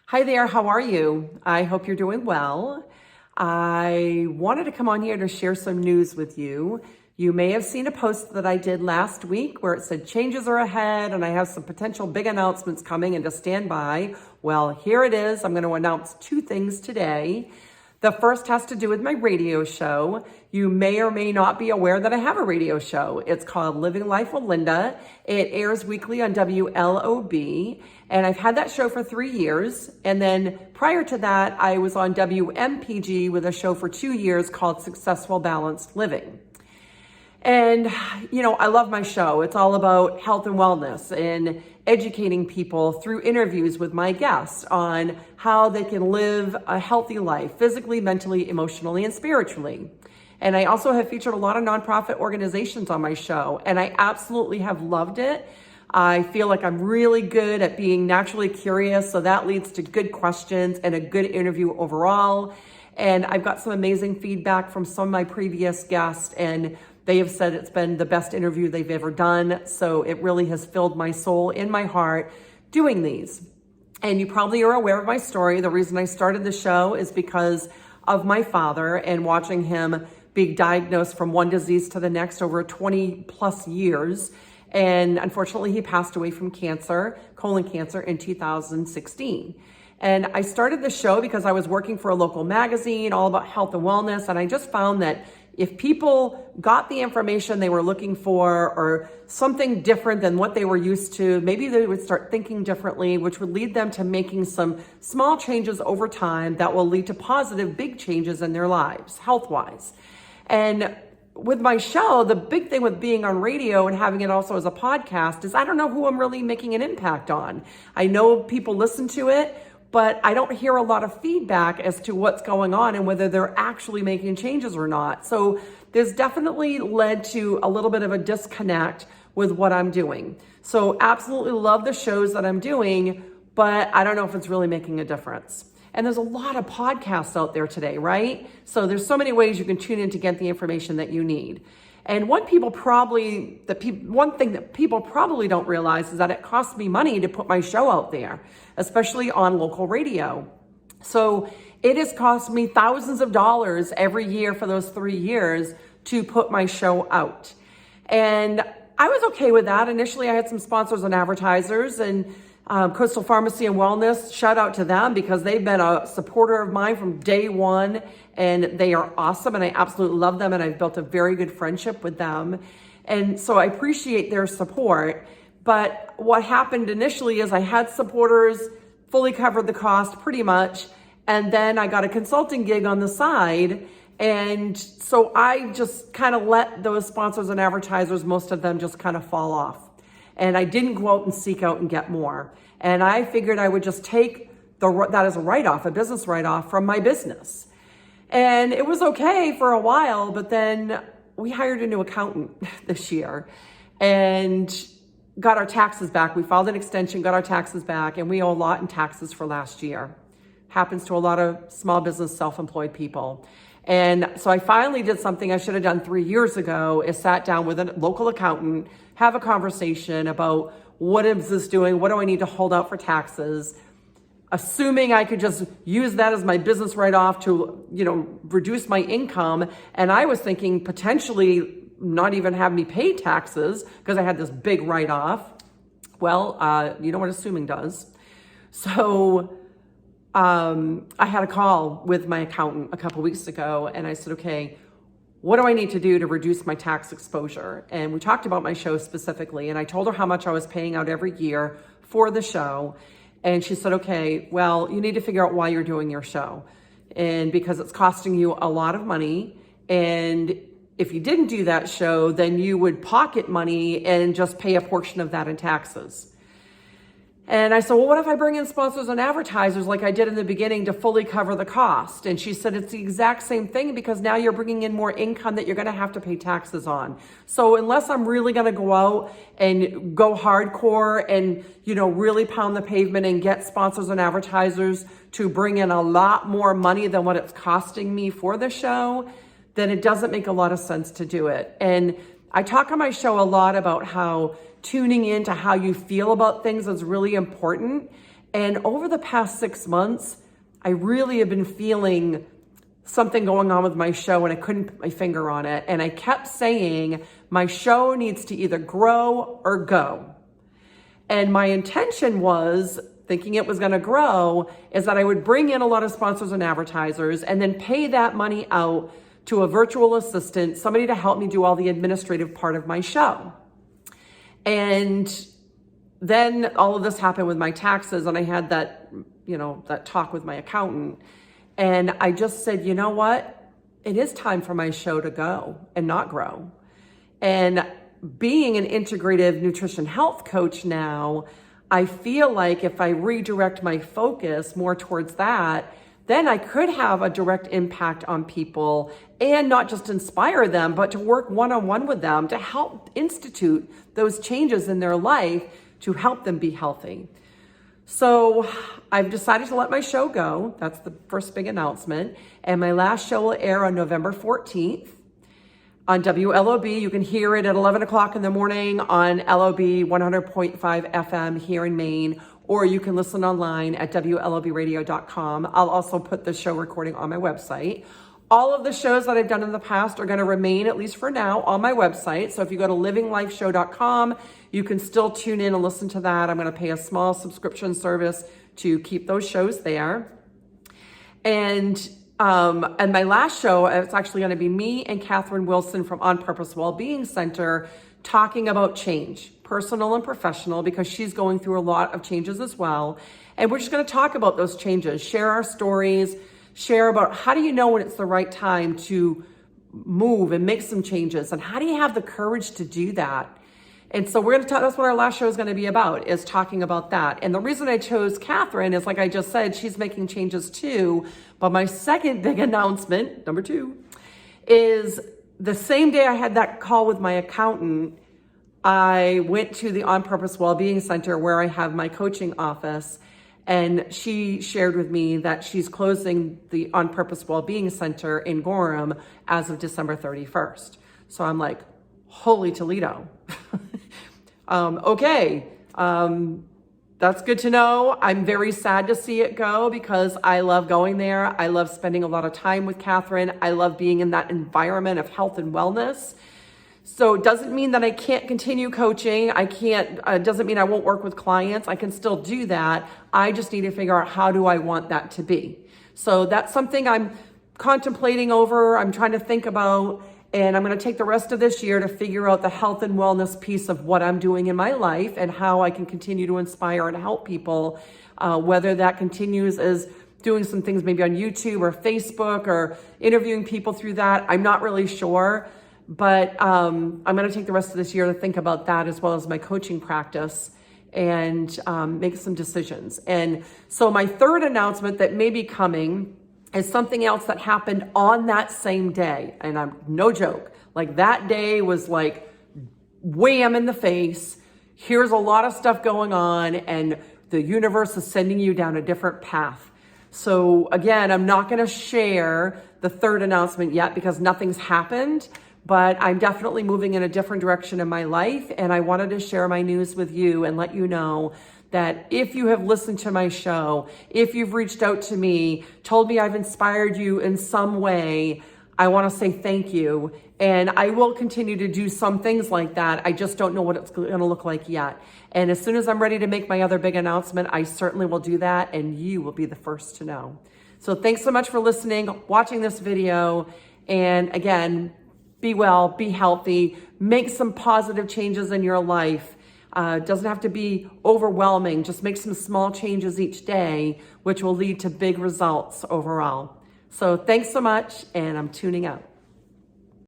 Hi there, how are you? I hope you're doing well. I wanted to come on here to share some news with you. You may have seen a post that I did last week where it said changes are ahead and I have some potential big announcements coming and to stand by. Well, here it is. I'm going to announce two things today. The first has to do with my radio show. You may or may not be aware that I have a radio show. It's called Living Life with Lynda. It airs weekly on WLOB, and I've had that show for 3 years. And then prior to that, I was on WMPG with a show for 2 years called Successful Balanced Living. And, I love my show. It's all about health and wellness and educating people through interviews with my guests on how they can live a healthy life, physically, mentally, emotionally, and spiritually. And I also have featured a lot of nonprofit organizations on my show, and I absolutely have loved it. I feel like I'm really good at being naturally curious, so that leads to good questions and a good interview overall. And I've got some amazing feedback from some of my previous guests, and they have said it's been the best interview they've ever done. So it really has filled my soul and my heart doing these. And you probably are aware of my story. The reason I started the show is because of my father and watching him be diagnosed from one disease to the next over 20 plus years. And unfortunately, he passed away from cancer, colon cancer, in 2016. And I started the show because I was working for a local magazine all about health and wellness. And I just found that if people got the information they were looking for or something different than what they were used to, maybe they would start thinking differently, which would lead them to making some small changes over time that will lead to positive, big changes in their lives, health-wise. And with my show, the big thing with being on radio and having it also as a podcast is I don't know who I'm really making an impact on. I know people listen to it, but I don't hear a lot of feedback as to what's going on and whether they're actually making changes or not. So there's definitely led to a little bit of a disconnect with what I'm doing. So absolutely love the shows that I'm doing, but I don't know if it's really making a difference. And there's a lot of podcasts out there today, right? So there's so many ways you can tune in to get the information that you need. And one thing that people probably don't realize is that it costs me money to put my show out there, especially on local radio. So it has cost me thousands of dollars every year for those 3 years to put my show out. And I was okay with that. Initially, I had some sponsors and advertisers, and Coastal Pharmacy and Wellness, shout out to them because they've been a supporter of mine from day one, and they are awesome, and I absolutely love them, and I've built a very good friendship with them. And so I appreciate their support. But what happened initially is I had supporters, fully covered the cost pretty much, and then I got a consulting gig on the side. And so I just kind of let those sponsors and advertisers, most of them, just kind of fall off. And I didn't go out and seek out and get more. And I figured I would just take that as a write-off, a business write-off from my business. And it was okay for a while, but then we hired a new accountant this year and got our taxes back. We filed an extension, got our taxes back, and we owe a lot in taxes for last year. Happens to a lot of small business, self-employed people. And so I finally did something I should have done 3 years ago, is sat down with a local accountant, have a conversation about what is this doing? What do I need to hold out for taxes? Assuming I could just use that as my business write-off to, reduce my income. And I was thinking potentially not even have me pay taxes because I had this big write-off. Well, you know what assuming does. So I had a call with my accountant a couple weeks ago, and I said, okay, what do I need to do to reduce my tax exposure? And we talked about my show specifically, and I told her how much I was paying out every year for the show. And she said, okay, well, you need to figure out why you're doing your show. And because it's costing you a lot of money. And if you didn't do that show, then you would pocket money and just pay a portion of that in taxes. And I said, well, what if I bring in sponsors and advertisers like I did in the beginning to fully cover the cost? And she said, it's the exact same thing because now you're bringing in more income that you're going to have to pay taxes on. So unless I'm really going to go out and go hardcore and, really pound the pavement and get sponsors and advertisers to bring in a lot more money than what it's costing me for the show, then it doesn't make a lot of sense to do it. And I talk on my show a lot about how tuning into how you feel about things is really important. And over the past 6 months, I really have been feeling something going on with my show and I couldn't put my finger on it. And I kept saying, my show needs to either grow or go. And my intention was, thinking it was going to grow, is that I would bring in a lot of sponsors and advertisers and then pay that money out to a virtual assistant, somebody to help me do all the administrative part of my show. And then all of this happened with my taxes, and I had that, that talk with my accountant. And I just said, you know what? It is time for my show to go and not grow. And being an integrative nutrition health coach now, I feel like if I redirect my focus more towards that, then I could have a direct impact on people and not just inspire them, but to work one-on-one with them to help institute those changes in their life to help them be healthy. So I've decided to let my show go. That's the first big announcement. And my last show will air on November 14th on WLOB. You can hear it at 11 o'clock in the morning on LOB 100.5 FM here in Maine, or you can listen online at WLOBradio.com. I'll also put the show recording on my website. All of the shows that I've done in the past are going to remain, at least for now, on my website. So if you go to livinglifeshow.com, you can still tune in and listen to that. I'm going to pay a small subscription service to keep those shows there. And my last show, it's actually going to be me and Catherine Wilson from On Purpose Wellbeing Center talking about change, personal and professional, because she's going through a lot of changes as well. And we're just going to talk about those changes, share our stories, share about how do you know when it's the right time to move and make some changes, and how do you have the courage to do that? And so we're going to talk, that's what our last show is going to be about, is talking about that. And the reason I chose Catherine is, like I just said, she's making changes too. But my second big announcement, number 2, is the same day I had that call with my accountant, I went to the On Purpose Wellbeing Center where I have my coaching office. And she shared with me that she's closing the On Purpose Wellbeing Center in Gorham as of December 31st. So I'm like, holy Toledo. Okay, that's good to know. I'm very sad to see it go because I love going there. I love spending a lot of time with Catherine. I love being in that environment of health and wellness. So it doesn't mean that I can't continue coaching. Doesn't mean I won't work with clients. I can still do that. I just need to figure out how do I want that to be. So that's something I'm contemplating over. I'm trying to think about, and I'm going to take the rest of this year to figure out the health and wellness piece of what I'm doing in my life and how I can continue to inspire and help people, whether that continues as doing some things maybe on YouTube or Facebook or interviewing people through that. I'm not really sure. But I'm going to take the rest of this year to think about that, as well as my coaching practice, and make some decisions. And so my third announcement that may be coming is something else that happened on that same day. And I'm no joke. Like, that day was like wham in the face. Here's a lot of stuff going on, and the universe is sending you down a different path. So again, I'm not going to share the third announcement yet because nothing's happened. But I'm definitely moving in a different direction in my life, and I wanted to share my news with you and let you know that if you have listened to my show, if you've reached out to me, told me I've inspired you in some way, I want to say thank you. And I will continue to do some things like that. I just don't know what it's going to look like yet. And as soon as I'm ready to make my other big announcement, I certainly will do that, and you will be the first to know. So thanks so much for listening, watching this video, and again, be well, be healthy, make some positive changes in your life. It doesn't have to be overwhelming. Just make some small changes each day, which will lead to big results overall. So thanks so much, and I'm tuning out.